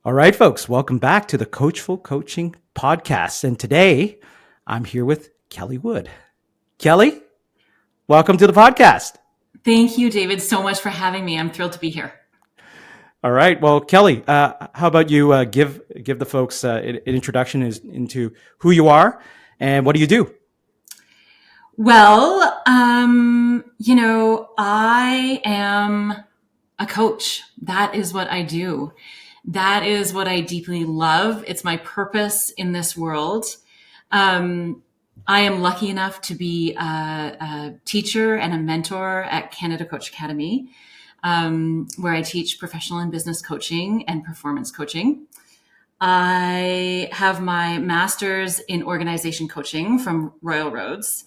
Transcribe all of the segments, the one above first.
All right, folks, welcome back to the Coachful Coaching Podcast. And today I'm here with Kelly Wood. Kelly, welcome to the podcast. Thank you, David, so much for having me. I'm thrilled to be here. All right. Well, Kelly, how about you give the folks an introduction into who you are and what do you do? Well, I am a coach. That is what I do. That is what I deeply love. It's my purpose in this world. I am lucky enough to be a teacher and a mentor at Canada Coach Academy, where I teach professional and business coaching and performance coaching. I have my master's in organization coaching from Royal Roads.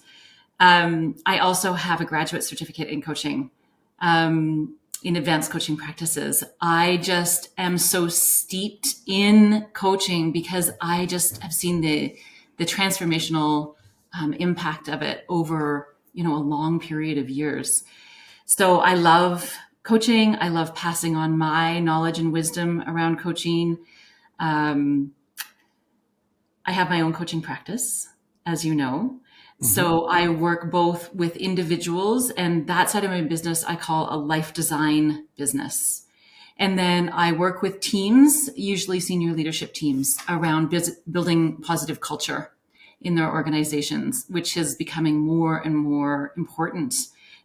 I also have a graduate certificate in coaching, in advanced coaching practices. I just am so steeped in coaching because I just have seen the transformational impact of it over, a long period of years. So I love coaching. I love passing on my knowledge and wisdom around coaching. I have my own coaching practice, as you know. So I work both with individuals, and that side of my business I call a life design business. And then I work with teams, usually senior leadership teams, around building positive culture in their organizations, which is becoming more and more important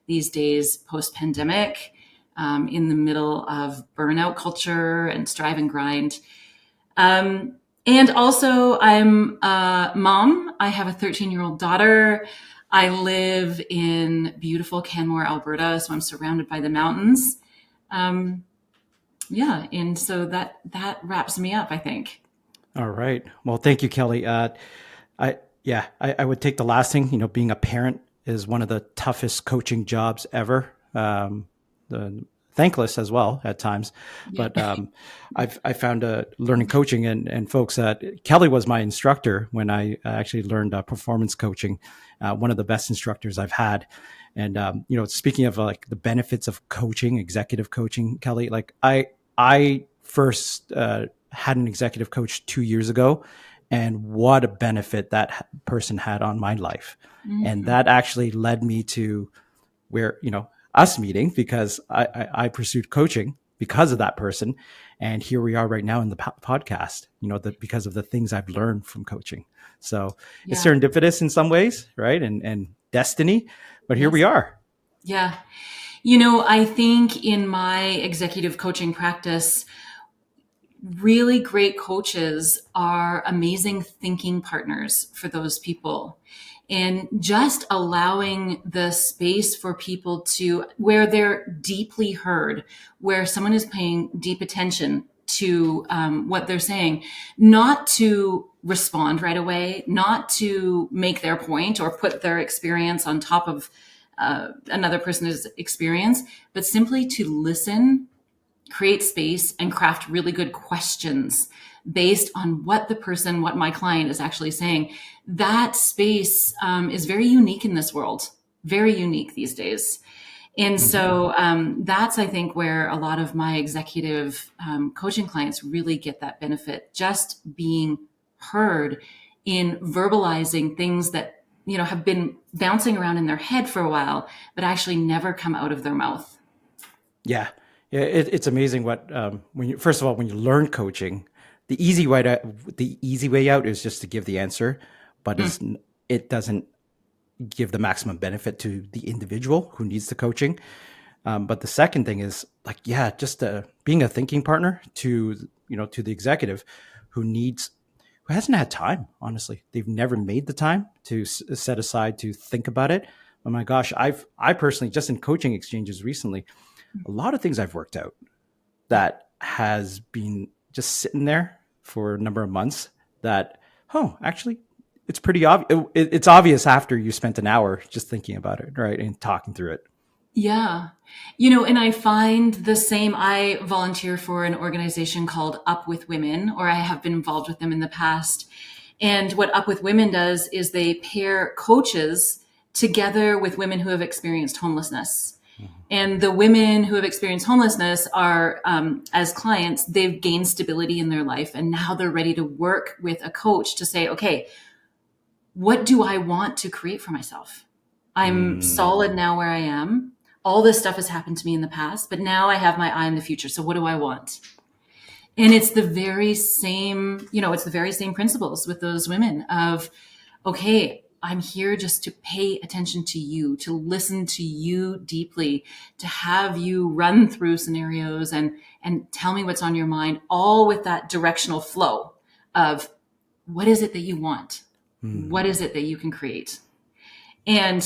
these days post-pandemic, in the middle of burnout culture and strive and grind. And also I'm a mom. I have a 13-year-old daughter. I live in beautiful Canmore, Alberta, so I'm surrounded by the mountains. And so that wraps me up, I think. All right. Well, thank you, Kelly. I would take the last thing. Being a parent is one of the toughest coaching jobs ever. Thankless as well at times, but I found learning coaching and folks. Kelly was my instructor when I actually learned performance coaching. One of the best instructors I've had. And speaking of like the benefits of coaching, executive coaching, Kelly, like I first had an executive coach 2 years ago, and what a benefit that person had on my life, and that actually led me to where us meeting, because I pursued coaching because of that person. And here we are right now in the podcast, because of the things I've learned from coaching. So it's serendipitous in some ways, right? And destiny, but here we are. Yeah. I think in my executive coaching practice, really great coaches are amazing thinking partners for those people. And just allowing the space for people where they're deeply heard, where someone is paying deep attention to what they're saying, not to respond right away, not to make their point or put their experience on top of another person's experience, but simply to listen, create space, and craft really good questions based on what my client is actually saying. That space is very unique in this world, very unique these days. And so that's, I think, where a lot of my executive coaching clients really get that benefit, just being heard in verbalizing things that, have been bouncing around in their head for a while, but actually never come out of their mouth. Yeah. It's amazing what, when you learn coaching, the easy way out is just to give the answer, but it doesn't give the maximum benefit to the individual who needs the coaching. But the second thing is just being a thinking partner to the executive who hasn't had time. Honestly, they've never made the time to set aside to think about it. Oh my gosh, I personally, just in coaching exchanges recently, a lot of things I've worked out that has been just sitting there for a number of months that, actually it's pretty obvious. It's obvious after you spent an hour just thinking about it, right? And talking through it. Yeah. And I find the same. I volunteer for an organization called Up with Women, or I have been involved with them in the past. And what Up With Women does is they pair coaches together with women who have experienced homelessness. And the women who have experienced homelessness are, as clients, they've gained stability in their life. And now they're ready to work with a coach to say, okay, what do I want to create for myself? I'm solid now where I am. All this stuff has happened to me in the past, but now I have my eye on the future. So what do I want? And it's the very same, it's the very same principles with those women of, okay, I'm here just to pay attention to you, to listen to you deeply, to have you run through scenarios and tell me what's on your mind, all with that directional flow of what is it that you want? What is it that you can create? And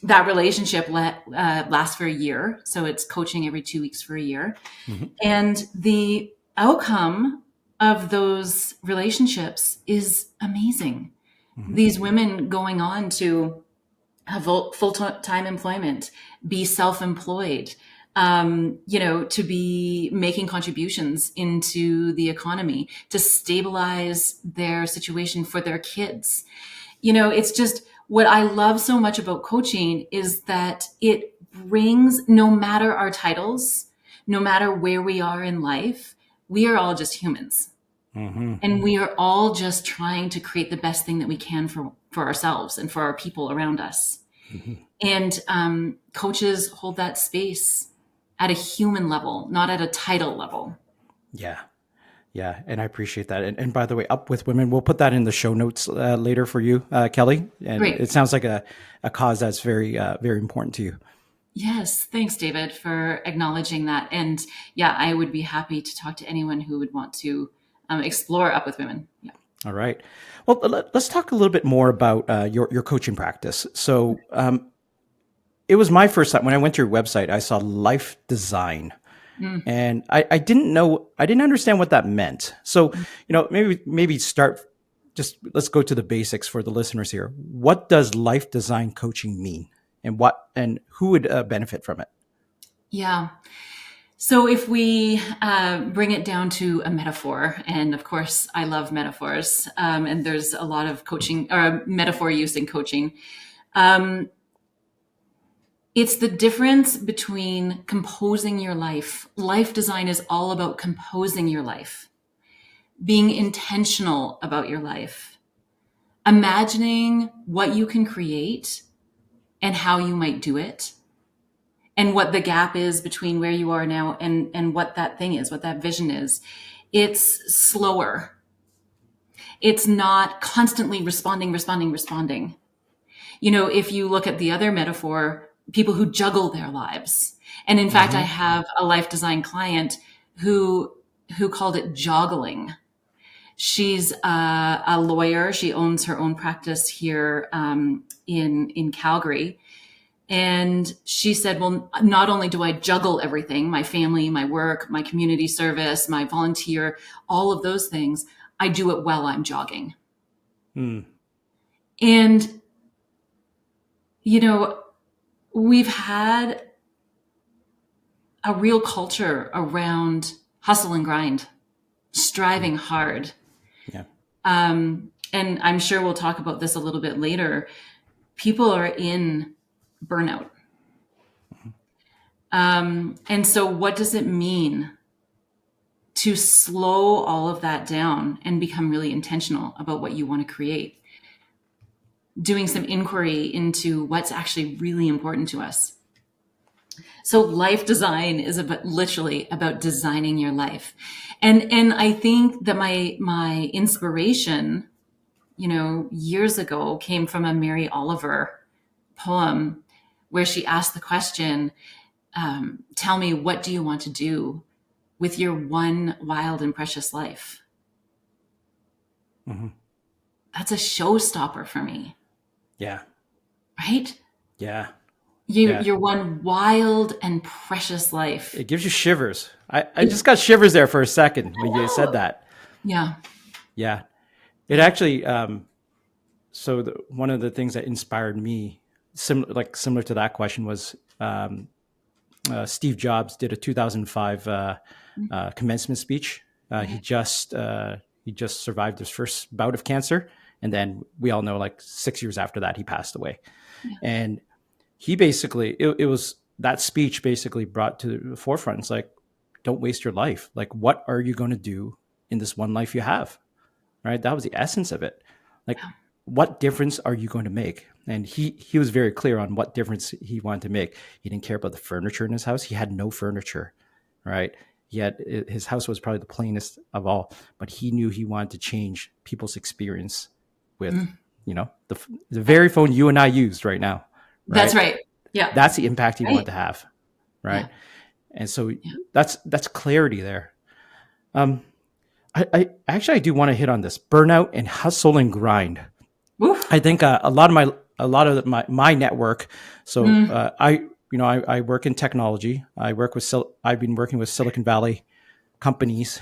that relationship lasts for a year. So it's coaching every 2 weeks for a year. And the outcome of those relationships is amazing. These women going on to have full-time employment, be self-employed, to be making contributions into the economy, to stabilize their situation for their kids. It's just what I love so much about coaching is that it brings, no matter our titles, no matter where we are in life, we are all just humans. And we are all just trying to create the best thing that we can for ourselves and for our people around us. And coaches hold that space at a human level, not at a title level. Yeah. Yeah. And I appreciate that. And by the way, Up With Women, we'll put that in the show notes later for you, Kelly. And Great. It sounds like a cause that's very, very important to you. Yes. Thanks, David, for acknowledging that. And yeah, I would be happy to talk to anyone who would want to explore Up With Women. Yeah. All right. Well, let's talk a little bit more about your coaching practice. So it was my first time when I went to your website, I saw life design. And I didn't understand what that meant. So, maybe let's go to the basics for the listeners here. What does life design coaching mean, and who would benefit from it? Yeah. So if we bring it down to a metaphor, and of course I love metaphors, and there's a lot of coaching or metaphor use in coaching. It's the difference between composing your life. Life design is all about composing your life, being intentional about your life, imagining what you can create and how you might do it, and what the gap is between where you are now and what that thing is, what that vision is. It's slower. It's not constantly responding. If you look at the other metaphor, people who juggle their lives. And in fact, I have a life design client who called it joggling. She's a lawyer. She owns her own practice here in Calgary. And she said, well, not only do I juggle everything, my family, my work, my community service, my volunteer, all of those things, I do it while I'm jogging. And, we've had a real culture around hustle and grind, striving hard. Yeah. And I'm sure we'll talk about this a little bit later. People are in burnout. And so what does it mean to slow all of that down and become really intentional about what you want to create? Doing some inquiry into what's actually really important to us. So life design is literally about designing your life. And I think that my inspiration, years ago came from a Mary Oliver poem where she asked the question, tell me, what do you want to do with your one wild and precious life? That's a showstopper for me. Yeah. Right? Yeah. Your one wild and precious life. It gives you shivers. I just got shivers there for a second when you said that. Yeah. Yeah. It actually, one of the things that inspired me, similar to that question, was Steve Jobs did a 2005 commencement speech. He just He just survived his first bout of cancer. And then we all know, like 6 years after that, he passed away. Yeah. And he basically, it was that speech basically brought to the forefront. It's like, don't waste your life. Like, what are you going to do in this one life you have? Right? That was the essence of it. Like, what difference are you going to make? And he was very clear on what difference he wanted to make. He didn't care about the furniture in his house. He had no furniture, right? His house was probably the plainest of all, but he knew he wanted to change people's experience with, the very phone you and I used right now. Right? That's right. Yeah. That's the impact he Right. wanted to have. Right. Yeah. And so that's clarity there. I actually, I do want to hit on this burnout and hustle and grind. Oof. I think a lot of my network. So I work in technology. I've been working with Silicon Valley companies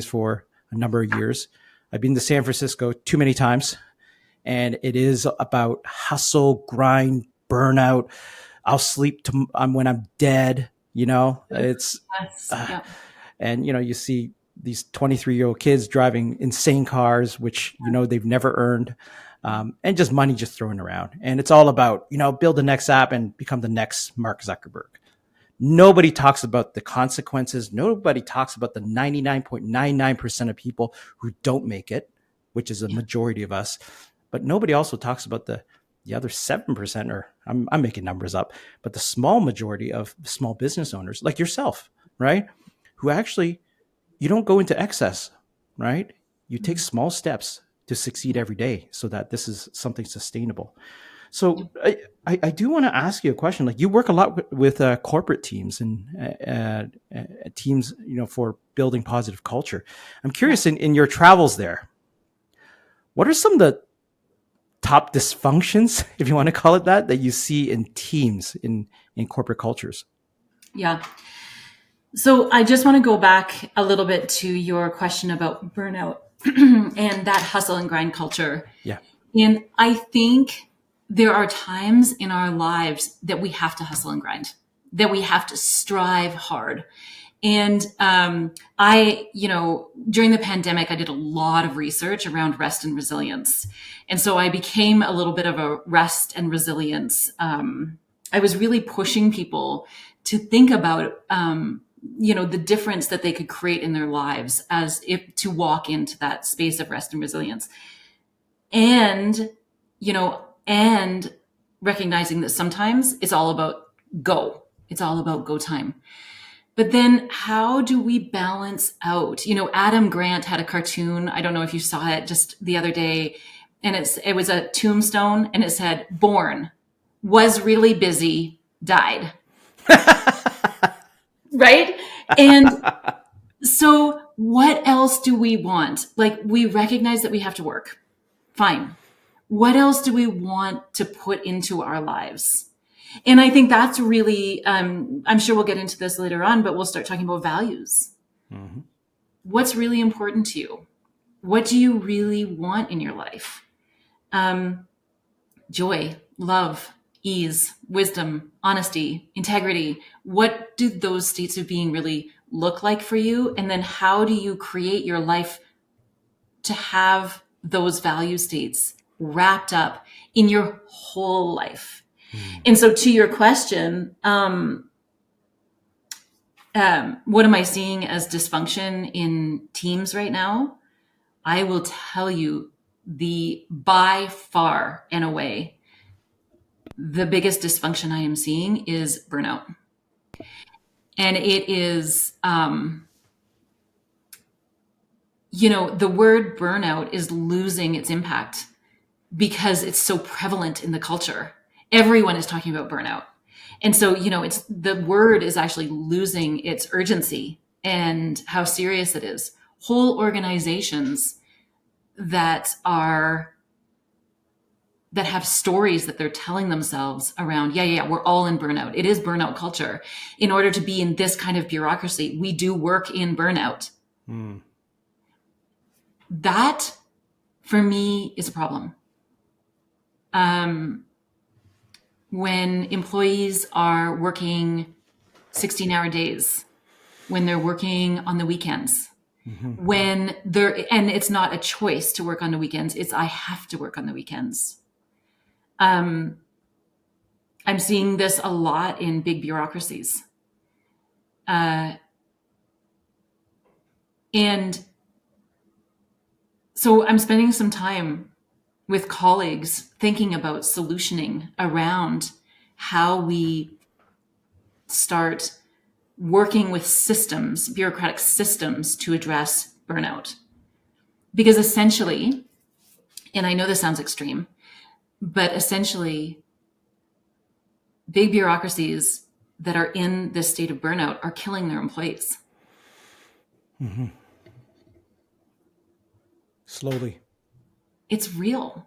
for a number of years. I've been to San Francisco too many times, and it is about hustle, grind, burnout. I'll sleep when I'm dead. It's and you see these 23-year-old kids driving insane cars, which they've never earned, and just money just thrown around. And it's all about build the next app and become the next Mark Zuckerberg. Nobody talks about the consequences. Nobody talks about the 99.99% of people who don't make it, which is a majority of us. But nobody also talks about the other 7%, or I'm making numbers up, but the small majority of small business owners like yourself, right? Who actually, you don't go into excess, right? You take small steps to succeed every day so that this is something sustainable. So I do want to ask you a question. Like, you work a lot with corporate teams and teams, for building positive culture. I'm curious, in your travels there, what are some of the top dysfunctions, if you want to call it that you see in teams in corporate cultures? Yeah. So I just want to go back a little bit to your question about burnout and that hustle and grind culture. Yeah. And I think there are times in our lives that we have to hustle and grind, that we have to strive hard. And during the pandemic, I did a lot of research around rest and resilience. And so I became a little bit of a rest and resilience. I was really pushing people to think about, the difference that they could create in their lives as if to walk into that space of rest and resilience. And recognizing that sometimes it's all about go. It's all about go time. But then how do we balance out? Adam Grant had a cartoon. I don't know if you saw it just the other day. And it was a tombstone, and it said, born, was really busy, died. Right? And so what else do we want? Like, we recognize that we have to work. Fine. What else do we want to put into our lives? And I think that's really, I'm sure we'll get into this later on, but we'll start talking about values. Mm-hmm. What's really important to you? What do you really want in your life? Joy, love, ease, wisdom, honesty, integrity. What do those states of being really look like for you? And then how do you create your life to have those value states wrapped up in your whole life? And so to your question, what am I seeing as dysfunction in teams right now? I will tell you, by far and away, the biggest dysfunction I am seeing is burnout. And it is, the word burnout is losing its impact because it's so prevalent in the culture. Everyone is talking about burnout. And so, it's the word is actually losing its urgency and how serious it is. Whole organizations that have stories that they're telling themselves around, we're all in burnout. It is burnout culture. In order to be in this kind of bureaucracy, we do work in burnout. That, for me, is a problem. When employees are working 16-hour days, when they're working on the weekends, when there, and it's not a choice to work on the weekends. It's, I have to work on the weekends. I'm seeing this a lot in big bureaucracies. And so I'm spending some time with colleagues thinking about solutioning around how we start working with systems, bureaucratic systems, to address burnout. Because essentially, and I know this sounds extreme, but essentially, big bureaucracies that are in this state of burnout are killing their employees. Slowly. It's real.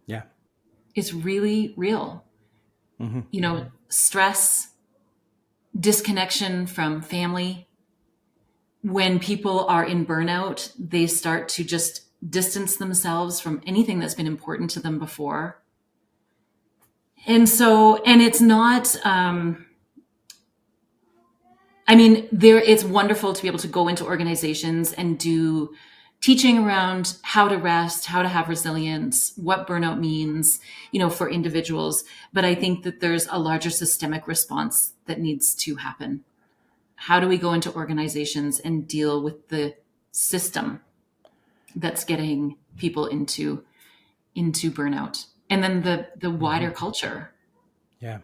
Yeah. It's really real. You know, stress, disconnection from family. When people are in burnout, they start to just distance themselves from anything that's been important to them before. And so, and it's not, I mean, it's wonderful to be able to go into organizations and do teaching around how to rest, how to have resilience, what burnout means, you know, for individuals. But I think that there's a larger systemic response that needs to happen. How do we go into organizations and deal with the system that's getting people into burnout? And then the wider culture. Yeah.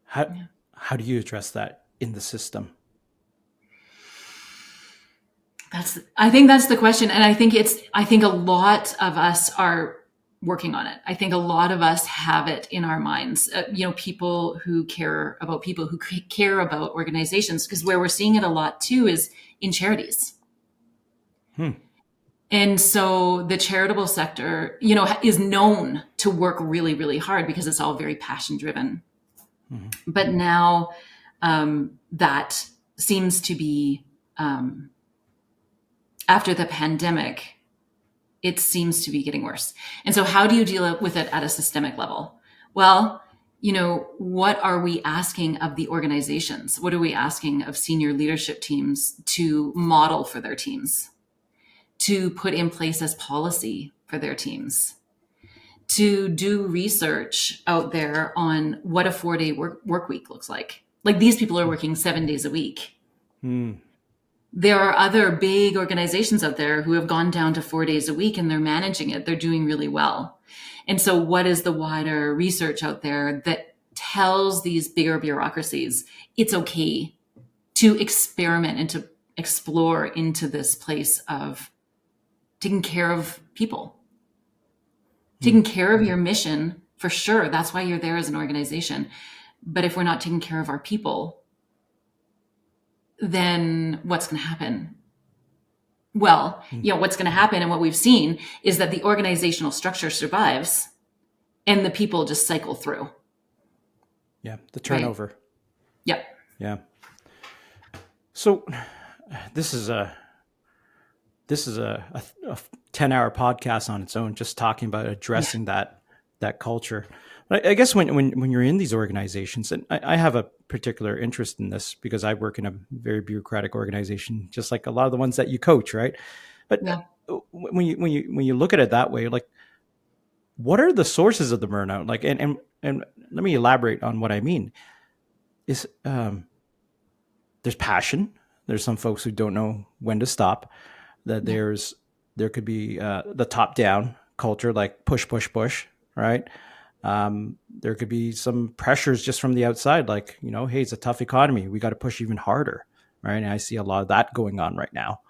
How do you address that in the system? I think that's the question. And I think a lot of us are working on it. I think a lot of us have it in our minds, you know, people who care about organizations, because where we're seeing it a lot too is in charities. And so the charitable sector, you know, is known to work really, really hard because it's all very passion driven. But now that seems to be, after the pandemic, it seems to be getting worse. And so how do you deal with it at a systemic level? Well, you know, what are we asking of the organizations? What are we asking of senior leadership teams to model for their teams, to put in place as policy for their teams, to do research out there on what a 4-day work week looks like? Like, these people are working 7 days a week. There are other big organizations out there who have gone down to 4 days a week and they're managing it. They're doing really well. And so what is the wider research out there that tells these bigger bureaucracies it's okay to experiment and to explore into this place of taking care of people, taking care of your mission? For sure, that's why you're there as an organization. But if we're not taking care of our people, then what's going to happen? Well, you know, what's going to happen, and what we've seen, is that the organizational structure survives and the people just cycle through. Yeah. The turnover. Right? Yep. Yeah. So this is a 10-hour podcast on its own, just talking about addressing that culture. But I guess when you're in these organizations, and I have a particular interest in this because I work in a very bureaucratic organization, just like a lot of the ones that you coach, right? But when you look at it that way, like, what are the sources of the burnout? Like, and let me elaborate on what I mean. Is there's passion. There's some folks who don't know when to stop. That there could be the top down culture, like push, right? There could be some pressures just from the outside, like, you know, hey, it's a tough economy. We got to push even harder, right? And I see a lot of that going on right now,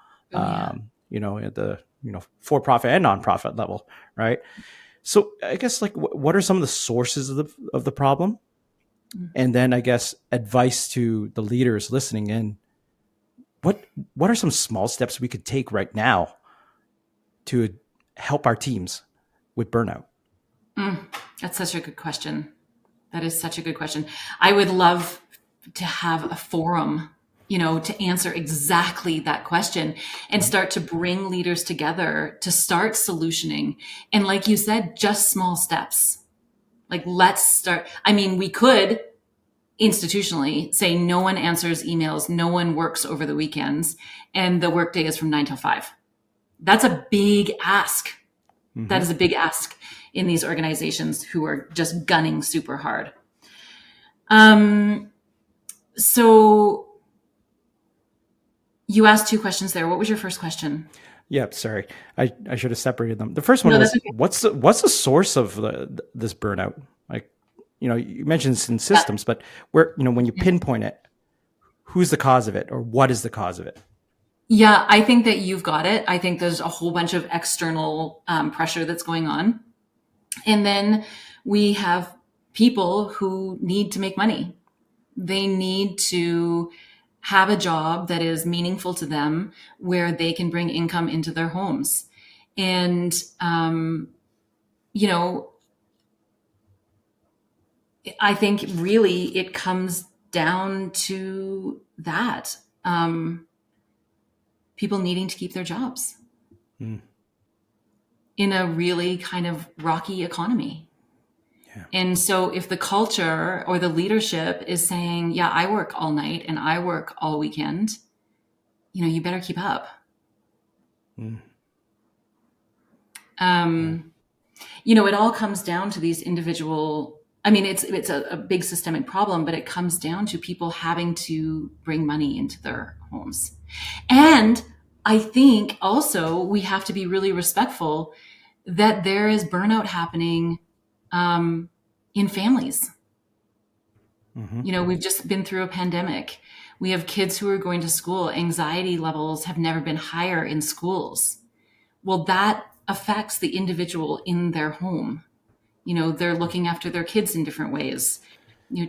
you know, at the, you know, for-profit and nonprofit level, right? So I guess, like, what are some of the sources of the problem? And then I guess advice to the leaders listening in. What are some small steps we could take right now to help our teams with burnout? That's such a good question. That is such a good question. I would love to have a forum, you know, to answer exactly that question and start to bring leaders together to start solutioning. And like you said, just small steps. Like, let's start. I mean, we could institutionally say no one answers emails, no one works over the weekends, and the workday is from 9 till 5. That's a big ask. That is a big ask in these organizations who are just gunning super hard. So you asked 2 questions there. What was your first question? Yeah, sorry. I should have separated them. The first one No, was, that's okay. what's the source of this burnout? Like, you mentioned it's in systems, but where, when you pinpoint it, who's the cause of it, or what is the cause of it? Yeah, I think that you've got it. I think there's a whole bunch of external pressure that's going on. And then we have people who need to make money. They need to have a job that is meaningful to them, where they can bring income into their homes. And, I think really it comes down to that. People needing to keep their jobs in a really kind of rocky economy. Yeah. And so if the culture or the leadership is saying, yeah, I work all night and I work all weekend, you better keep up. It all comes down to these individual, it's a big systemic problem, but it comes down to people having to bring money into their homes. And I think also we have to be really respectful that there is burnout happening in families. We've just been through a pandemic. We have kids who are going to school. Anxiety levels have never been higher in schools. Well, that affects the individual in their home. They're looking after their kids in different ways.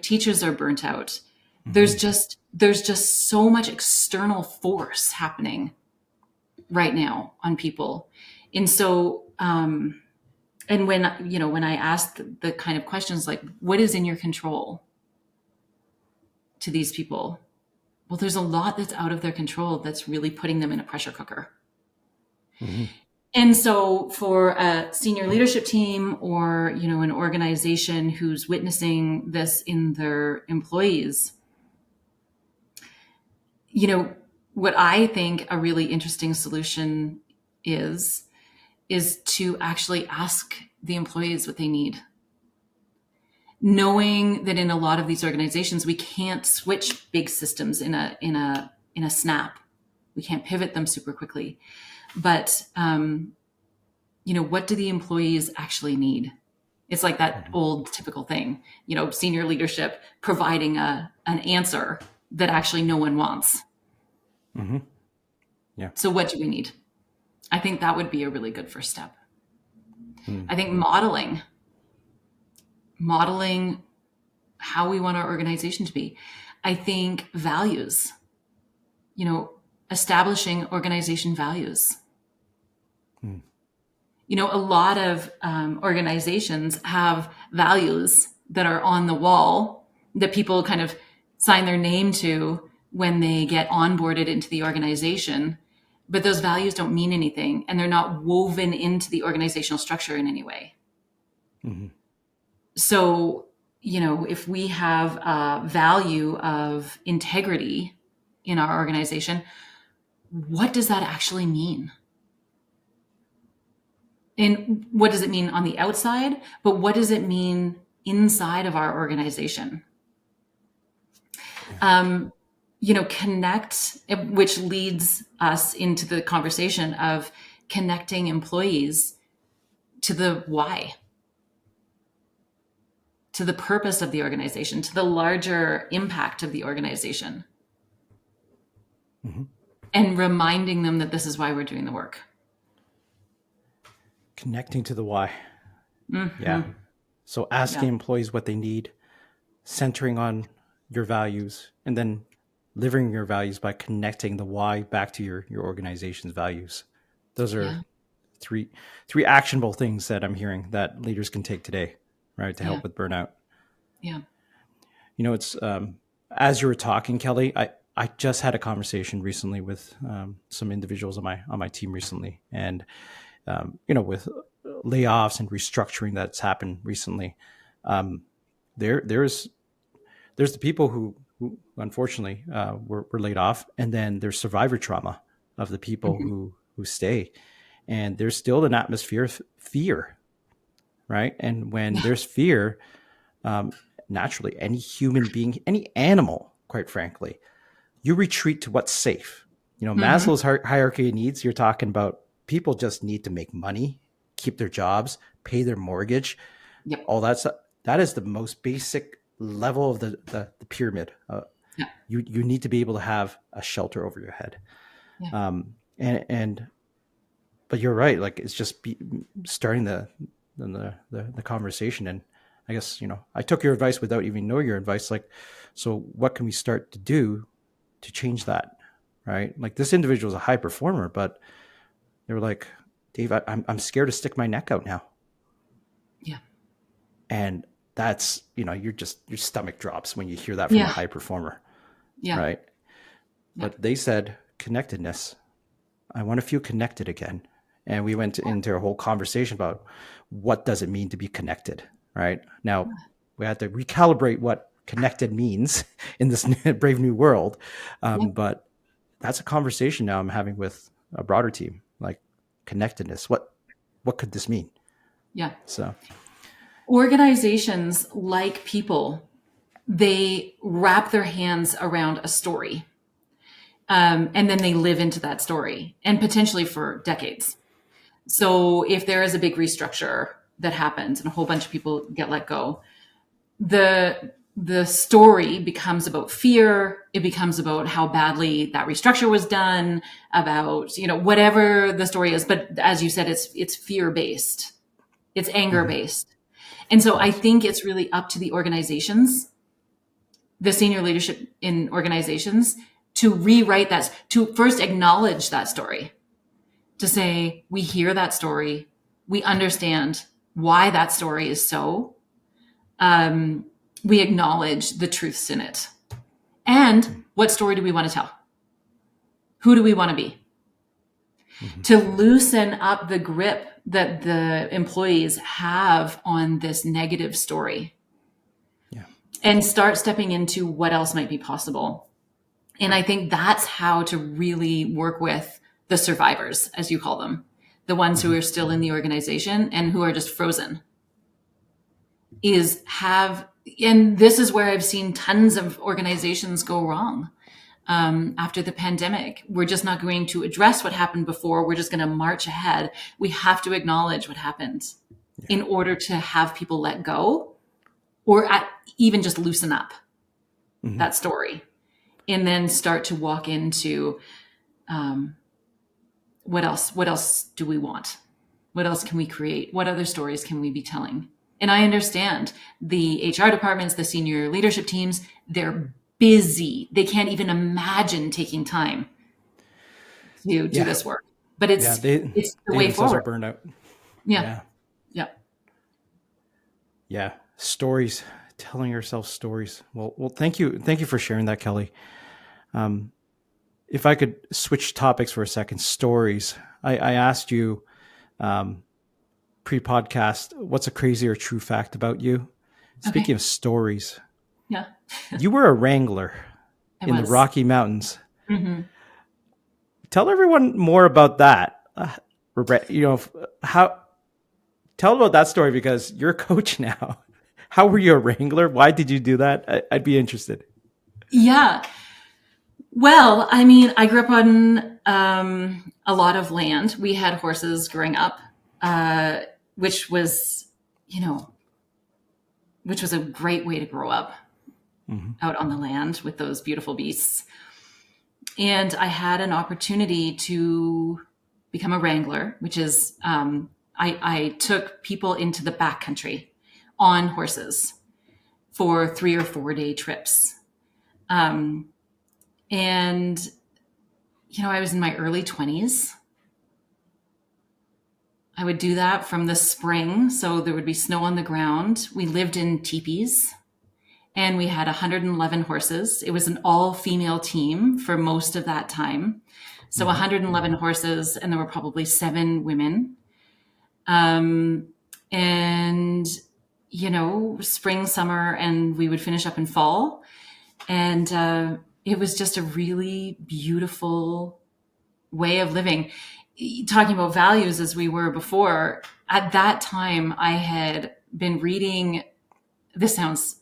Teachers are burnt out. There's just so much external force happening right now on people. And so, and when I asked the kind of questions like, what is in your control to these people? Well, there's a lot that's out of their control that's really putting them in a pressure cooker. And so for a senior leadership team or, an organization who's witnessing this in their employees, what I think a really interesting solution is to actually ask the employees what they need. Knowing that in a lot of these organizations, we can't switch big systems in a snap. We can't pivot them super quickly. But, what do the employees actually need? It's like that old typical thing, senior leadership providing an answer that actually no one wants. Yeah. So what do we need? I think that would be a really good first step. I think modeling how we want our organization to be. I think values, establishing organization values. A lot of organizations have values that are on the wall that people kind of sign their name to when they get onboarded into the organization, but those values don't mean anything and they're not woven into the organizational structure in any way. So, if we have a value of integrity in our organization, what does that actually mean? And what does it mean on the outside? But what does it mean inside of our organization? Connect, which leads us into the conversation of connecting employees to the why, to the purpose of the organization, to the larger impact of the organization, and reminding them that this is why we're doing the work. Connecting to the why. Yeah. So asking employees what they need, centering on your values, and then living your values by connecting the why back to your organization's values. Those are three actionable things that I'm hearing that leaders can take today, right, to help with burnout. Yeah. It's as you were talking, Kelly, I just had a conversation recently with some individuals on my team recently, and with layoffs and restructuring that's happened recently, there's there's the people who unfortunately were laid off, and then there's survivor trauma of the people Mhm. who stay, and there's still an atmosphere of fear, right? And when Yeah. there's fear, naturally, any human being, any animal, quite frankly, you retreat to what's safe. Hmm. Maslow's hierarchy of needs, you're talking about people just need to make money, keep their jobs, pay their mortgage, Yep. all that stuff. That is the most basic level of the pyramid. Yeah. You need to be able to have a shelter over your head. Yeah. And but you're right. Like, it's just starting the conversation. And I guess, I took your advice without even knowing your advice. Like, so what can we start to do to change that? Right. Like, this individual is a high performer, but they were like, Dave, I'm scared to stick my neck out now. Yeah. And that's, your stomach drops when you hear that from a Yeah. high performer. Yeah. Right. Yeah. But they said connectedness. I want to feel connected again. And we went into a whole conversation about what does it mean to be connected, right? Now, we had to recalibrate what connected means in this brave new world. Yeah. But that's a conversation now I'm having with a broader team, like connectedness. What could this mean? Yeah. So, Organizations, like people, they wrap their hands around a story. And then they live into that story, and potentially for decades. So if there is a big restructure that happens and a whole bunch of people get let go, the story becomes about fear. It becomes about how badly that restructure was done, about, whatever the story is. But as you said, it's fear based, it's anger mhm, based. And so I yes. think it's really up to the organizations, the senior leadership in organizations, to rewrite that, to first acknowledge that story, to say, we hear that story, we understand why that story is so, we acknowledge the truths in it. And what story do we want to tell? Who do we want to be? Mhm. To loosen up the grip that the employees have on this negative story Yeah. and start stepping into what else might be possible. And I think that's how to really work with the survivors, as you call them, the ones who Mhm. are still in the organization and who are just frozen, is have, and this is where I've seen tons of organizations go wrong. After the pandemic, we're just not going to address what happened before. We're just going to march ahead. We have to acknowledge what happened Yeah. in order to have people let go, or even just loosen up Mhm. that story, and then start to walk into, um, what else? What else do we want? What else can we create? What other stories can we be telling? And I understand the HR departments, the senior leadership teams, they're busy. They can't even imagine taking time to do Yeah. this work. But Yeah. it's the They way themselves are forward. burned out. Yeah. Yeah. Yeah. Yeah. Stories, telling yourself stories. Well, thank you. Thank you for sharing that, Kelly. Um, if I could switch topics for a second, stories. I asked you, um, pre-podcast, what's a crazy or true fact about you? Speaking Okay. of stories, Yeah. you were a wrangler I in the was. Rocky Mountains. Hmm. Tell everyone more about that. How, tell about that story, because you're a coach now. How were you a wrangler? Why did you do that? I'd be interested. Yeah. Well, I mean, I grew up on a lot of land. We had horses growing up, uh, which was, you know, which was a great way to grow up Hmm. out on the land with those beautiful beasts. And I had an opportunity to become a wrangler, which is, I took people into the backcountry on horses for 3 or 4 day trips. Um, and, I was in my early 20s. I would do that from the spring. So there would be snow on the ground. We lived in teepees and we had 111 horses. It was an all female team for most of that time. So Hmm. 111 horses, and there were probably 7 women. Um, and, spring, summer, and we would finish up in fall. And it was just a really beautiful way of living. Talking about values as we were before, at that time, I had been reading, this sounds,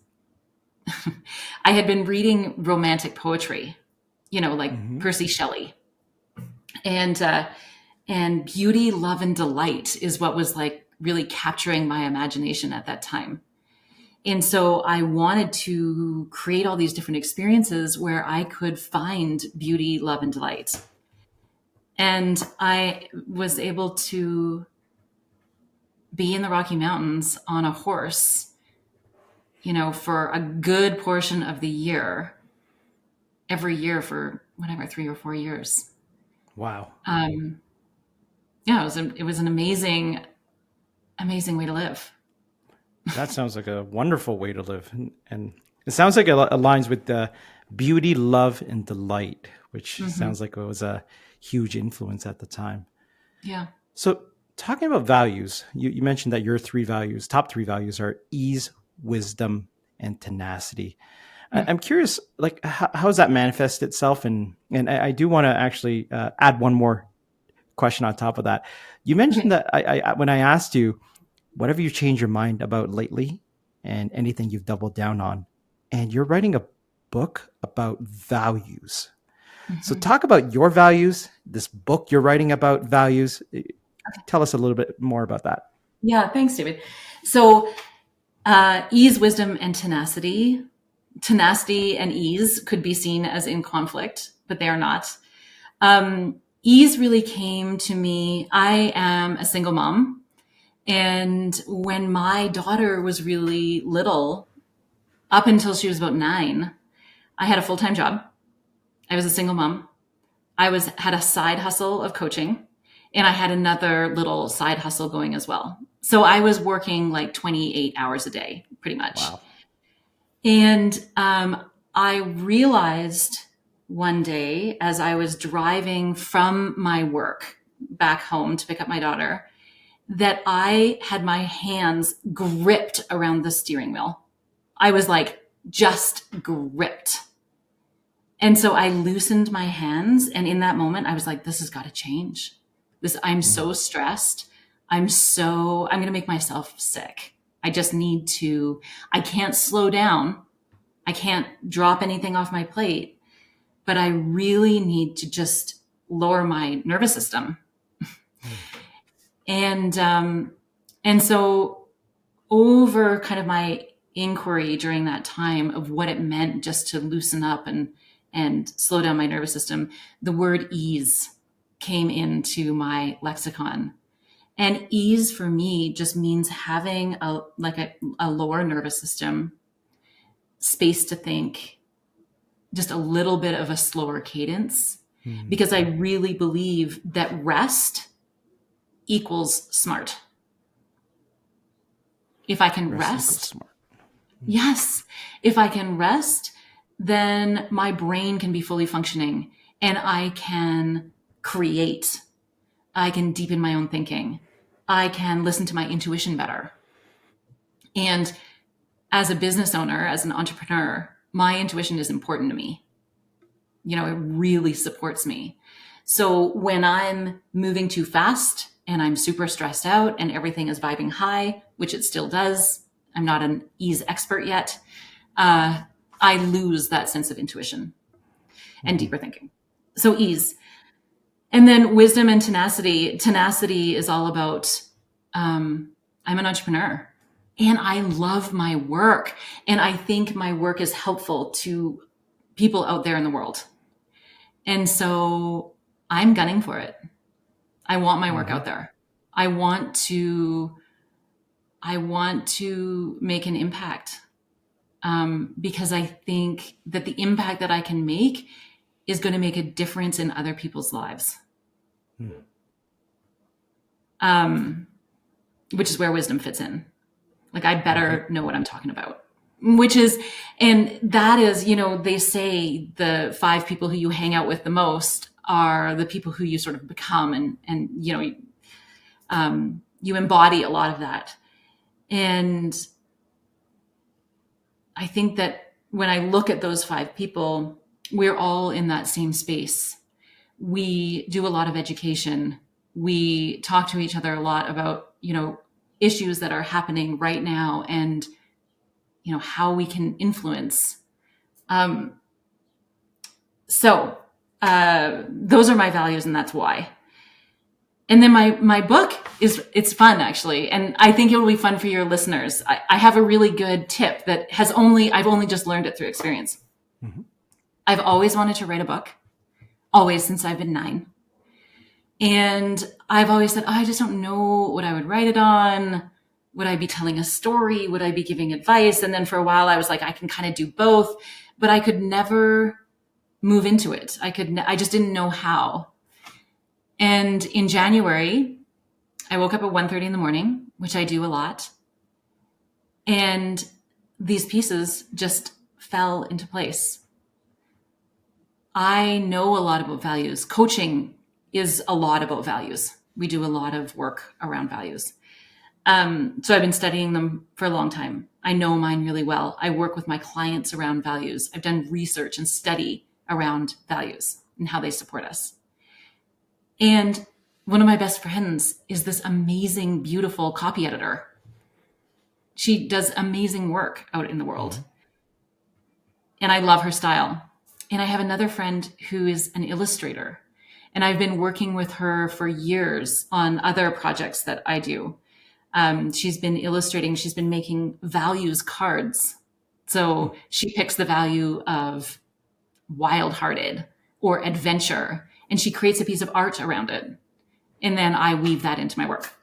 I had been reading romantic poetry, like Hmm. Percy Shelley. And beauty, love, and delight is what was like really capturing my imagination at that time. And so I wanted to create all these different experiences where I could find beauty, love, and delight. And I was able to be in the Rocky Mountains on a horse, for a good portion of the year, every year for whatever, 3 or 4 years. Wow. Yeah, it was an amazing, amazing way to live. That sounds like a wonderful way to live. And it sounds like it aligns with the beauty, love, and delight, which Hmm. sounds like it was a huge influence at the time. Yeah. So, talking about values, you mentioned that your three values, top three values, are ease, wisdom, and tenacity. I'm curious, like, how does that manifest itself? And I do want to actually add one more question on top of that. You mentioned Okay. that when I asked you, whatever you changed your mind about lately and anything you've doubled down on, and you're writing a book about values. So Hmm. talk about your values, this book you're writing about values. Tell us a little bit more about that. Yeah. Thanks, David. So, ease, wisdom, and tenacity. Tenacity and ease could be seen as in conflict, but they are not. Ease really came to me. I am a single mom. And when my daughter was really little, up until she was about 9, I had a full time job. I was a single mom. I had a side hustle of coaching, and I had another little side hustle going as well. So I was working like 28 hours a day, pretty much. Wow. And I realized one day as I was driving from my work back home to pick up my daughter that I had my hands gripped around the steering wheel. I was like just gripped. And so I loosened my hands. And in that moment, I was like, this has got to change. I'm Mm. so stressed. I'm going to make myself sick. I just need to, I can't slow down. I can't drop anything off my plate, but I really need to just lower my nervous system. Mm. And so over kind of my inquiry during that time of what it meant just to loosen up and slow down my nervous system, the word ease came into my lexicon. And ease for me just means having a lower nervous system, space to think, just a little bit of a slower cadence, Mm. because I really believe that rest equals smart. If I can Rest equals rest, smart. Mm. yes, if I can rest, then my brain can be fully functioning and I can create. I can deepen my own thinking. I can listen to my intuition better. And as a business owner, as an entrepreneur, my intuition is important to me. It really supports me. So when I'm moving too fast and I'm super stressed out and everything is vibing high, which it still does, I'm not an ease expert yet, uh, I lose that sense of intuition and Mhm. deeper thinking. So ease. And then wisdom and tenacity. Tenacity is all about, I'm an entrepreneur and I love my work. And I think my work is helpful to people out there in the world. And so I'm gunning for it. I want my work Mhm. out there. I want to I want to make an impact, because I think that the impact that I can make is going to make a difference in other people's lives, Mm. um, which is where wisdom fits in. Like I Right. better know what I'm talking about. Which is, and that is, they say the 5 people who you hang out with the most are the people who you sort of become, and you embody a lot of that. And I think that when I look at those 5 people, we're all in that same space. We do a lot of education. We talk to each other a lot about, issues that are happening right now and, how we can influence. So those are my values, and that's why. And then my book it's fun, actually. And I think it will be fun for your listeners. I have a really good tip that I've only just learned it through experience. Mm-hmm. I've always wanted to write a book, always, since I've been 9. And I've always said, I just don't know what I would write it on. Would I be telling a story? Would I be giving advice? And then for a while I was like, I can kind of do both, but I could never move into it. I just didn't know how. And in January, I woke up at 1:30 in the morning, which I do a lot. And these pieces just fell into place. I know a lot about values. Coaching is a lot about values. We do a lot of work around values. So I've been studying them for a long time. I know mine really well. I work with my clients around values. I've done research and study around values and how they support us. And one of my best friends is this amazing, beautiful copy editor. She does amazing work out in the world. Mm-hmm. And I love her style. And I have another friend who is an illustrator. And I've been working with her for years on other projects that I do. She's been illustrating, she's been making values cards. So she picks the value of wild-hearted or adventure, and she creates a piece of art around it. And then I weave that into my work.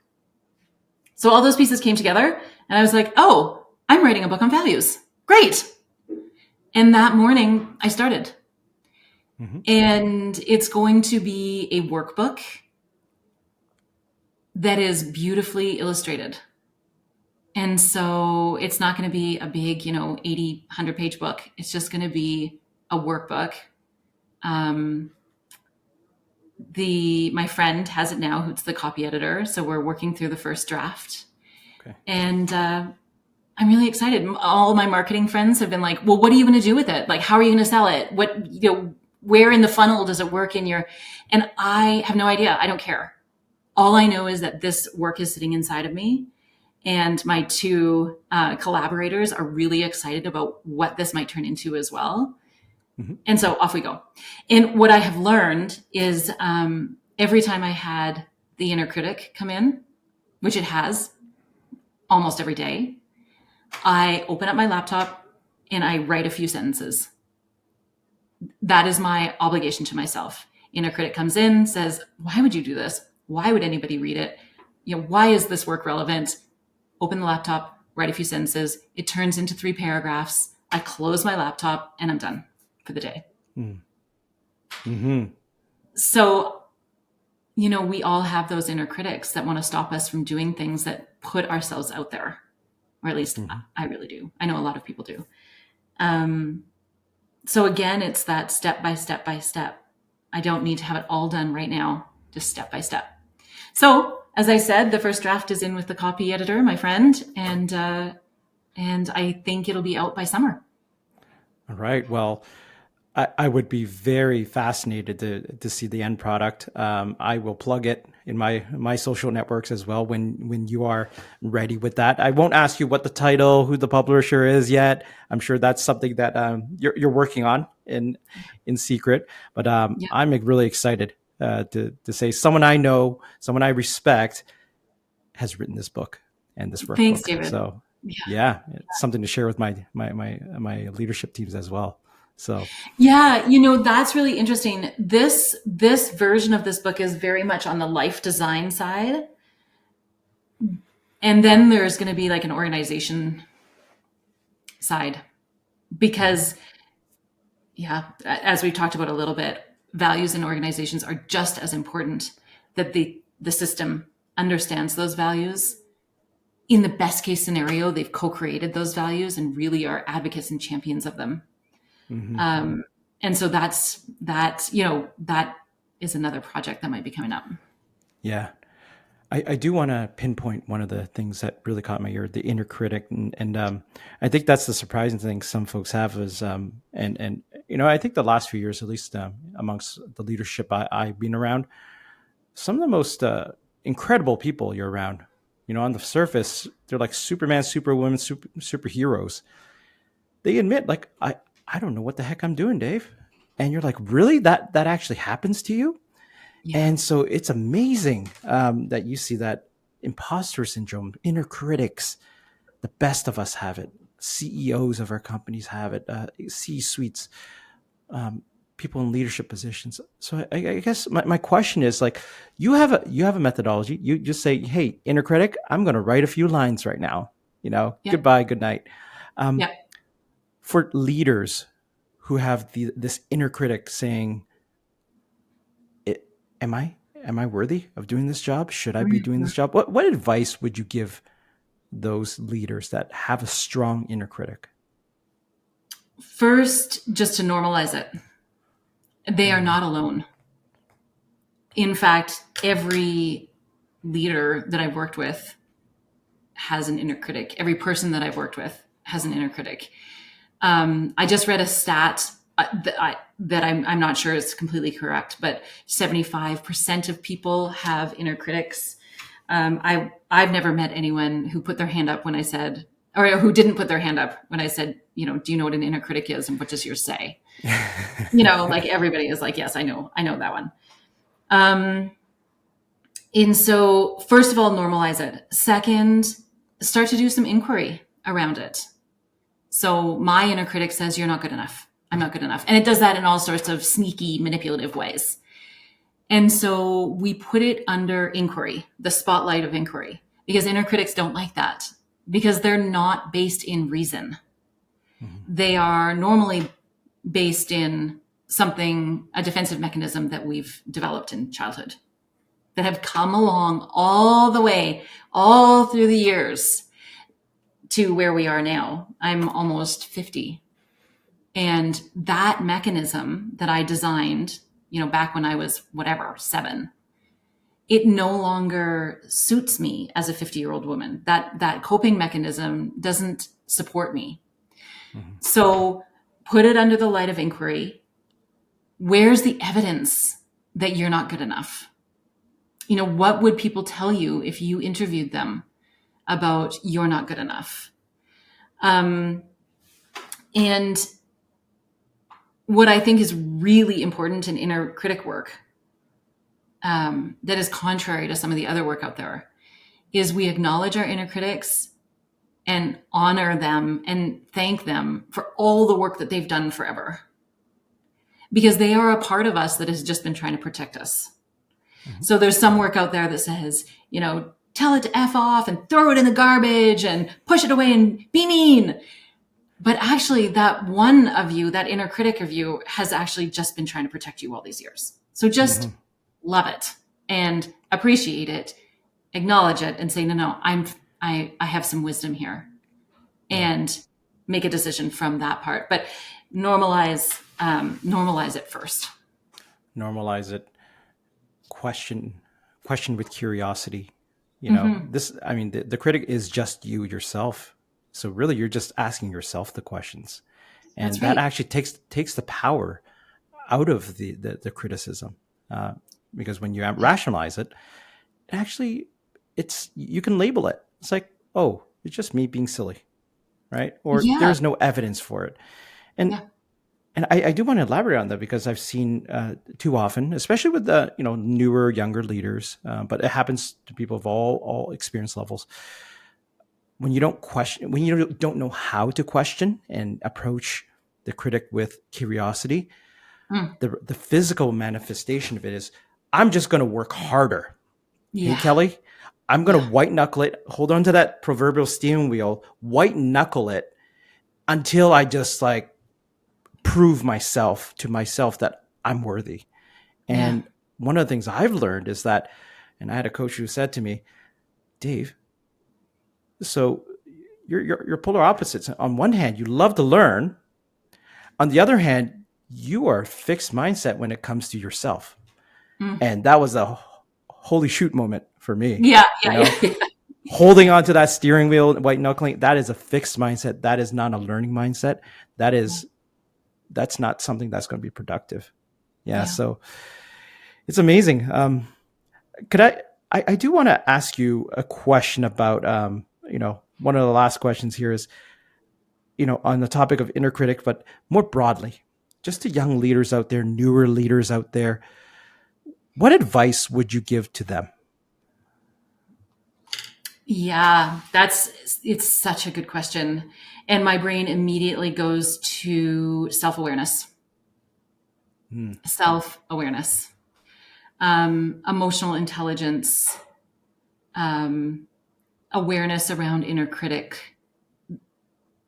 So all those pieces came together, and I was like, oh, I'm writing a book on values. Great. And that morning I started. Mm-hmm. And it's going to be a workbook that is beautifully illustrated. And so it's not going to be a big, 80, 100-page book. It's just going to be a workbook. My friend has it now, who's the copy editor. So we're working through the first draft. Okay. And I'm really excited. All my marketing friends have been like, well, what are you going to do with it? Like, how are you going to sell it? Where in the funnel does it work and I have no idea. I don't care. All I know is that this work is sitting inside of me, and my 2 collaborators are really excited about what this might turn into as well. Mm-hmm. And so off we go. And what I have learned is every time I had the inner critic come in, which it has almost every day, I open up my laptop and I write a few sentences. That is my obligation to myself. Inner critic comes in, says, why would you do this? Why would anybody read it? Why is this work relevant? Open the laptop, write a few sentences. It turns into 3 paragraphs. I close my laptop and I'm done for the day. Mm-hmm. So, we all have those inner critics that want to stop us from doing things that put ourselves out there, or at least I really do. I know a lot of people do. So again, it's that step by step by step. I don't need to have it all done right now, just step by step. So as I said, the first draft is in with the copy editor, my friend, and I think it'll be out by summer. All right. Well, I would be very fascinated to see the end product. I will plug it in my social networks as well when you are ready with that. I won't ask you what the title, who the publisher is yet. I'm sure that's something that you're working on in secret. But I'm really excited to say someone I know, someone I respect, has written this book and this workbook. Thanks, David. So yeah, it's something to share with my leadership teams as well. So yeah, that's really interesting. This version of this book is very much on the life design side. And then there's going to be like an organization side, because as we've talked about a little bit, values in organizations are just as important, that the system understands those values. In the best case scenario, they've co-created those values and really are advocates and champions of them. Mm-hmm. And so that is another project that might be coming up. Yeah. I do want to pinpoint one of the things that really caught my ear, the inner critic, and I think that's the surprising thing some folks have is, and I think the last few years, at least amongst the leadership I've been around, some of the most incredible people you're around. On the surface, they're like Superman, Superwoman, superheroes. They admit, like, I don't know what the heck I'm doing, Dave. And you're like, really? That actually happens to you? Yeah. And so it's amazing that you see that imposter syndrome, inner critics, the best of us have it. CEOs of our companies have it, C-suites, people in leadership positions. So I guess my question is, like, you have a methodology. You just say, hey, inner critic, I'm going to write a few lines right now. Yeah. Goodbye, good night. Yeah. For leaders who have this inner critic saying, am I worthy of doing this job? Should I be doing this job? What advice would you give those leaders that have a strong inner critic? First, just to normalize it. They are not alone. In fact, every leader that I've worked with has an inner critic. Every person that I've worked with has an inner critic. I just read a stat that I'm not sure is completely correct, but 75% of people have inner critics. I've never met anyone who put their hand up when I said, or who didn't put their hand up when I said, do you know what an inner critic is and what does yours say? Like everybody is like, yes, I know that one. And so first of all, normalize it. Second, start to do some inquiry around it. So my inner critic says, you're not good enough. I'm not good enough. And it does that in all sorts of sneaky, manipulative ways. And so we put it under inquiry, the spotlight of inquiry, because inner critics don't like that because they're not based in reason. Mm-hmm. They are normally based in something, a defensive mechanism that we've developed in childhood that have come along all the way, all through the years to where we are now. I'm almost 50. And that mechanism that I designed, back when I was 7, it no longer suits me as a 50-year-old woman. That coping mechanism doesn't support me. Mm-hmm. So put it under the light of inquiry. Where's the evidence that you're not good enough? What would people tell you if you interviewed them about you're not good enough? And what I think is really important in inner critic work, that is contrary to some of the other work out there, is we acknowledge our inner critics and honor them and thank them for all the work that they've done forever. Because they are a part of us that has just been trying to protect us. Mm-hmm. So there's some work out there that says, tell it to F off and throw it in the garbage and push it away and be mean. But actually that one of you, that inner critic of you, has actually just been trying to protect you all these years. So just mm-hmm. love it and appreciate it, acknowledge it and say, no, I have some wisdom here, and make a decision from that part. But normalize it first. Normalize it. Question with curiosity. Mm-hmm. The critic is just yourself. So really, you're just asking yourself the questions, and that actually takes the power out of the criticism, because when you rationalize it, actually, you can label it. It's like, oh, it's just me being silly, right? Or there's no evidence for it, and I do want to elaborate on that because I've seen too often, especially with the newer, younger leaders, but it happens to people of all experience levels. When you don't know how to question and approach the critic with curiosity, the physical manifestation of it is, I'm just going to work harder. Yeah. Hey, Kelly, I'm going to white knuckle it, hold on to that proverbial steering wheel, white knuckle it until I just prove to myself that I'm worthy. And one of the things I've learned is that, and I had a coach who said to me, Dave, so you're polar opposites. On one hand, you love to learn. On the other hand, you are fixed mindset when it comes to yourself. And that was a holy shoot moment for me. Yeah, You yeah, know, yeah. holding onto that steering wheel, white knuckling, that is a fixed mindset. That is not a learning mindset. That's not something that's going to be productive. Yeah. Yeah. So it's amazing. Could I do want to ask you a question about, one of the last questions here is, on the topic of inner critic, but more broadly, just to young leaders out there, newer leaders out there, what advice would you give to them? Yeah, it's such a good question. And my brain immediately goes to self-awareness, Hmm. self-awareness, emotional intelligence, um, awareness around inner critic,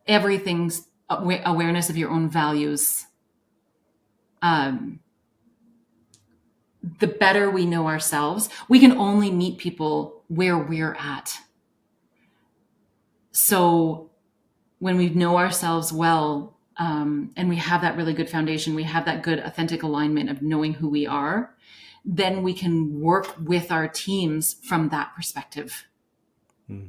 everything's awareness of your own values. Um, the better we know ourselves, we can only meet people where we're at. So when we know ourselves well, and we have that really good foundation, we have that good authentic alignment of knowing who we are, then we can work with our teams from that perspective. Hmm.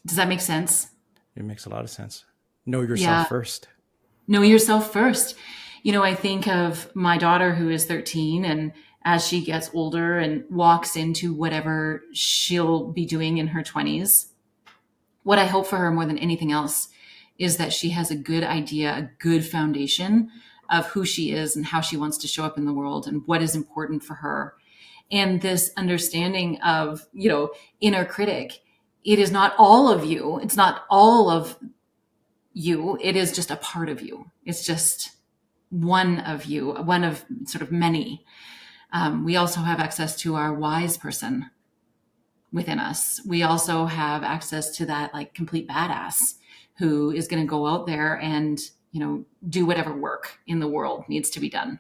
Does that make sense? It makes a lot of sense. Know yourself Yeah. first. Know yourself first. I think of my daughter who is 13, and as she gets older and walks into whatever she'll be doing in her 20s, what I hope for her more than anything else is that she has a good idea, a good foundation of who she is and how she wants to show up in the world and what is important for her. And this understanding of, inner critic, it is not all of you. It's not all of you. It is just a part of you. It's just one of you, one of sort of many. We also have access to our wise person within us. We also have access to that like complete badass who is going to go out there and, do whatever work in the world needs to be done.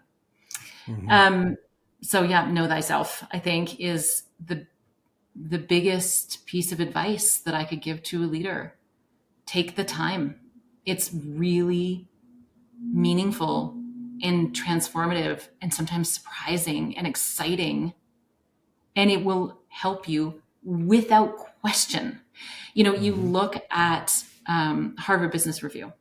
Mm-hmm. So yeah, know thyself, I think, is the biggest piece of advice that I could give to a leader. Take the time. It's really meaningful and transformative and sometimes surprising and exciting. And it will help you without question. You Mm-hmm. look at Harvard Business Review.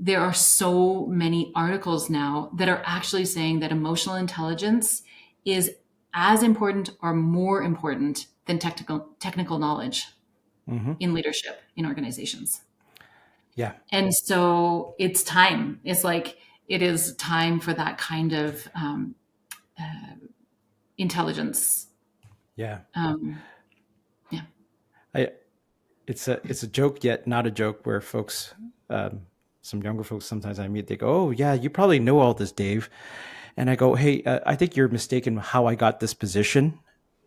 There are so many articles now that are actually saying that emotional intelligence is as important or more important than technical knowledge Mm-hmm. in leadership in organizations. Yeah. And so it's time. It's like it is time for that kind of intelligence. Yeah. Yeah. I, it's a joke yet not a joke where folks, some younger folks sometimes I meet, they go, "Oh yeah, you probably know all this, Dave," and I go, "Hey, I think you're mistaken. How I got this position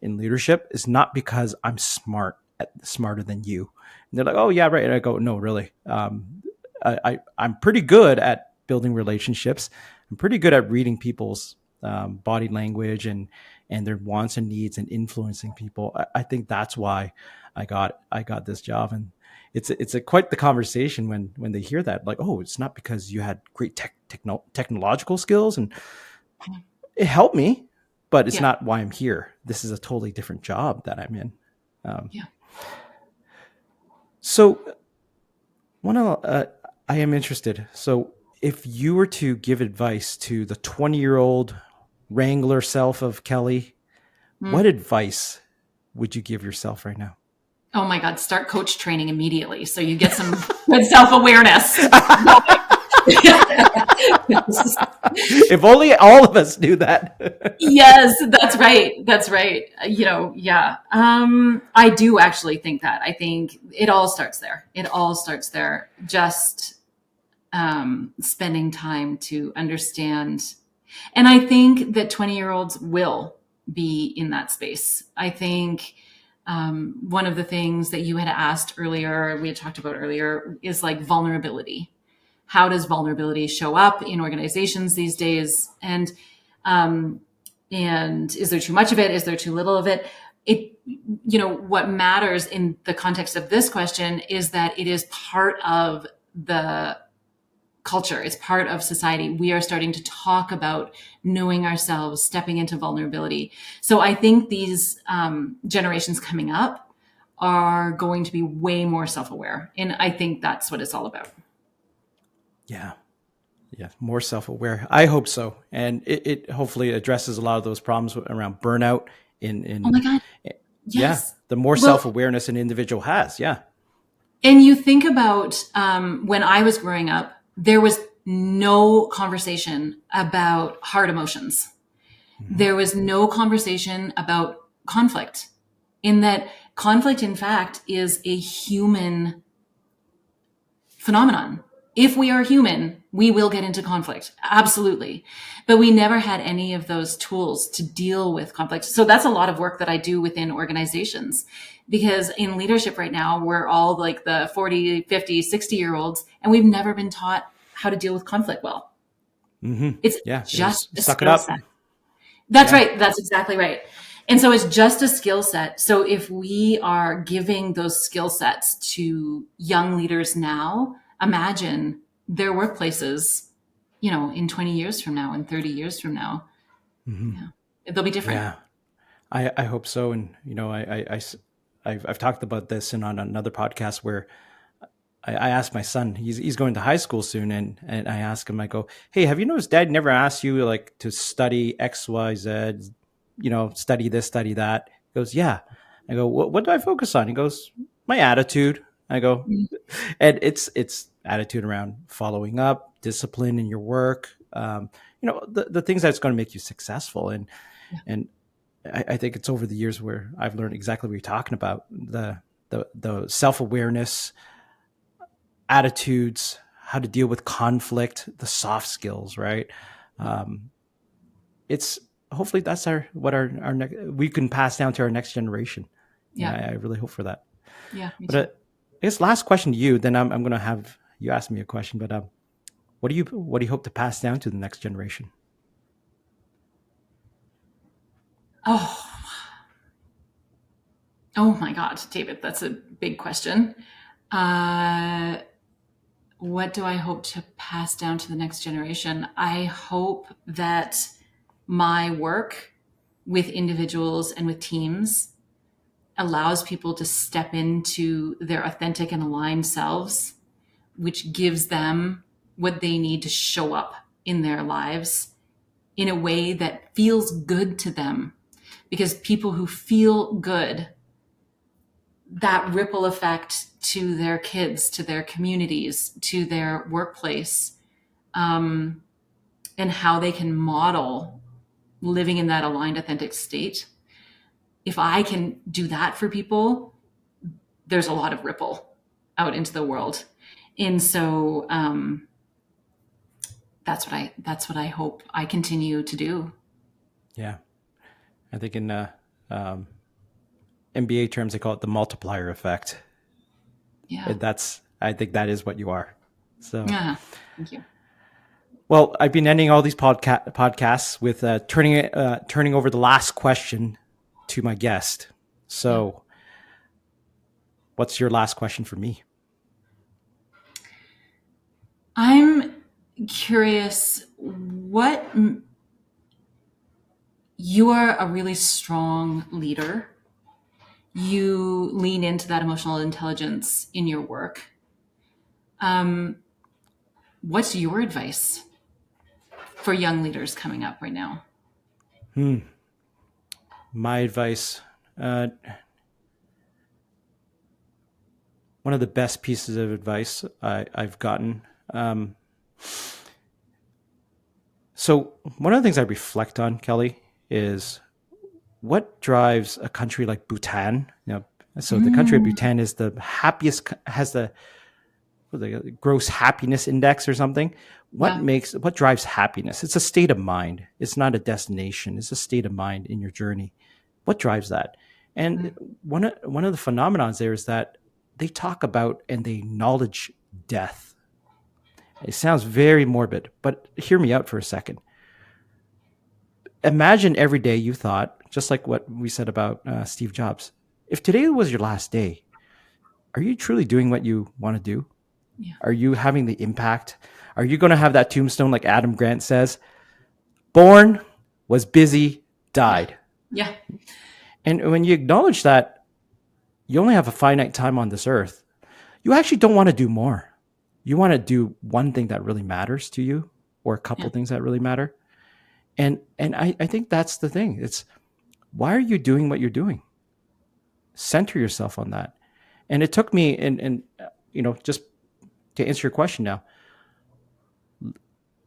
in leadership is not because I'm smarter than you." And they're like, "Oh yeah, right." And I go, "No, really. I'm pretty good at building relationships. I'm pretty good at reading people's body language and their wants and needs and influencing people. I think that's why I got this job." And it's quite the conversation when they hear that, like, "Oh, it's not because you had great technological skills, and it helped me, but it's Yeah. not why I'm here. This is a totally different job that I'm in." Um, Yeah. so one of I am interested. So if you were to give advice to the 20-year-old wrangler self of Kelly, what Mm. advice would you give yourself right now? Oh my God, start coach training immediately so you get some good self-awareness. If only all of us knew that. Yes, that's right. That's right. Yeah. I do actually think that. I think it all starts there. It all starts there. Just spending time to understand. And I think that 20-year-olds will be in that space. I think one of the things that you had asked earlier, we had talked about earlier, is like vulnerability. How does vulnerability show up in organizations these days? Um, and is there too much of it? Is there too little of it? What matters in the context of this question is that it is part of the culture. It's part of society. We are starting to talk about knowing ourselves, stepping into vulnerability. So I think these generations coming up are going to be way more self-aware. And I think that's what it's all about. Yeah. Yeah. More self-aware. I hope so. And it hopefully addresses a lot of those problems around burnout Oh my God. yeah, Yes. the more Well, self-awareness an individual has. Yeah. and you think about when I was growing up, there was no conversation about hard emotions. Mm-hmm. There was no conversation about conflict, in that conflict, in fact, is a human phenomenon. If we are human, we will get into conflict. Absolutely. But we never had any of those tools to deal with conflict. So that's a lot of work that I do within organizations, because in leadership right now, we're all like the 40, 50, 60-year-olds, and we've never been taught how to deal with conflict well. Mm-hmm. It's Yeah. just a Suck it skill up. set. That's Yeah. right. That's exactly right. And so it's just a skill set. So if we are giving those skill sets to young leaders now, imagine their workplaces, in 20 years from now and 30 years from now, Mm-hmm. they'll be different. Yeah. I hope so. And, I've talked about this on another podcast where I asked my son, he's going to high school soon. And I ask him, I go, hey, have you noticed dad never asked you like to study X, Y, Z, study this, study that? He goes, yeah. I go, what do I focus on? He goes, my attitude. I go, and it's attitude around following up, discipline in your work, the things that's going to make you successful. And I think it's over the years where I've learned exactly what you're talking about, the self-awareness, attitudes, how to deal with conflict, the soft skills, right? It's hopefully that's we can pass down to our next generation. Yeah. I really hope for that. Yeah. Me But too. I guess last question to you, then I'm going to have you ask me a question, but what do you hope to pass down to the next generation? Oh, oh my God, David, that's a big question. What do I hope to pass down to the next generation? I hope that my work with individuals and with teams allows people to step into their authentic and aligned selves, which gives them what they need to show up in their lives in a way that feels good to them. Because people who feel good, that ripple effect to their kids, to their communities, to their workplace, and how they can model living in that aligned, authentic state. If I can do that for people, there's a lot of ripple out into the world. And so that's what I hope I continue to do. Yeah. I think in MBA terms, they call it the multiplier effect. Yeah. And I think that is what you are. So, Thank you. well, I've been ending all these podcasts with turning over the last question to my guest. So, what's your last question for me? I'm curious you are a really strong leader. You lean into that emotional intelligence in your work. What's your advice for young leaders coming up right now? My advice, one of the best pieces of advice I've gotten. So one of the things I reflect on, Kelly, is what drives a country like Bhutan. So the country of Bhutan is the happiest, has the gross happiness index or something. What drives happiness? It's a state of mind. It's not a destination. It's a state of mind in your journey. What drives that? And one of the phenomenons there is that they talk about and they acknowledge death. It sounds very morbid, but hear me out for a second. Imagine every day you thought, just like what we said about Steve Jobs, if today was your last day, are you truly doing what you want to do? Yeah. Are you having the impact? Are you going to have that tombstone like Adam Grant says, born, was busy, Yeah. died? Yeah. And when you acknowledge that you only have a finite time on this earth, you actually don't want to do more. You want to do one thing that really matters to you, or a couple Yeah. things that really matter. And I think that's the thing. It's, why are you doing what you're doing? Center yourself on that. And it took me, and just to answer your question now,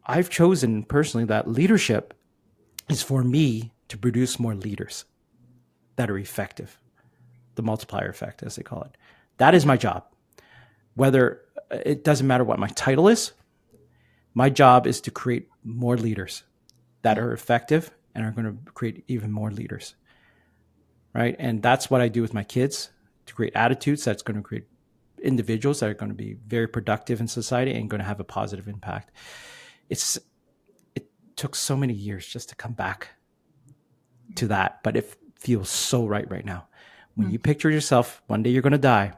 I've chosen personally that leadership is for me to produce more leaders that are effective, the multiplier effect, as they call it. That is Yeah. my job. Whether it doesn't matter what my title is, my job is to create more leaders that Yeah. are effective and are going to create even more leaders. Right. And that's what I do with my kids, to create attitudes that's going to create individuals that are going to be very productive in society and going to have a positive impact. It took so many years just to come back to that, but it feels so right now. When you picture yourself, one day you're going to die,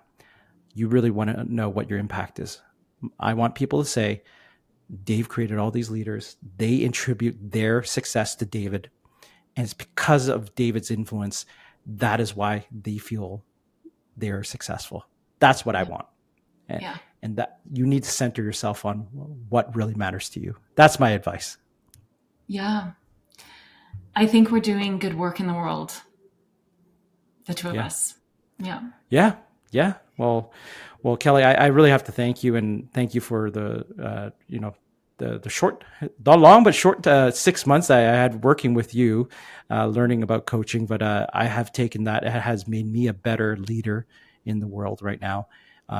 you really want to know what your impact is. I want people to say, Dave created all these leaders. They attribute their success to David. And it's because of David's influence. That is why they feel they're successful. That's what I want. And, Yeah. and that you need to center yourself on what really matters to you. That's my advice. Yeah. I think we're doing good work in the world, the two of Yeah. us. Yeah. Yeah. Yeah. Well, Kelly, I really have to thank you, and thank you for the long but short 6 months I had working with you, learning about coaching. But I have taken that; it has made me a better leader in the world right now.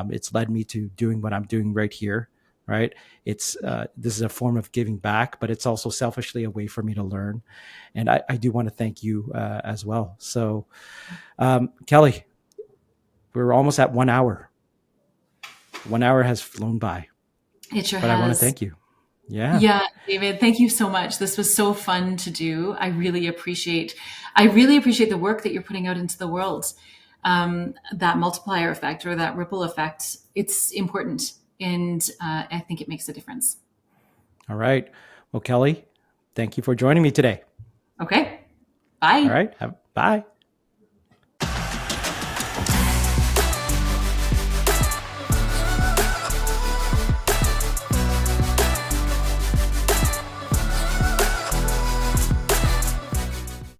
It's led me to doing what I'm doing right here. Right? It's this is a form of giving back, but it's also selfishly a way for me to learn. And I do want to thank you as well. So, Kelly, we're almost at 1 hour. 1 hour has flown by, It sure but I want to has. thank you. Yeah. Yeah, David, thank you so much. This was so fun to do. I really appreciate the work that you're putting out into the world. That multiplier effect or that ripple effect, it's important. And I think it makes a difference. All right. Well, Kelly, thank you for joining me today. Okay. All Bye. right. Bye.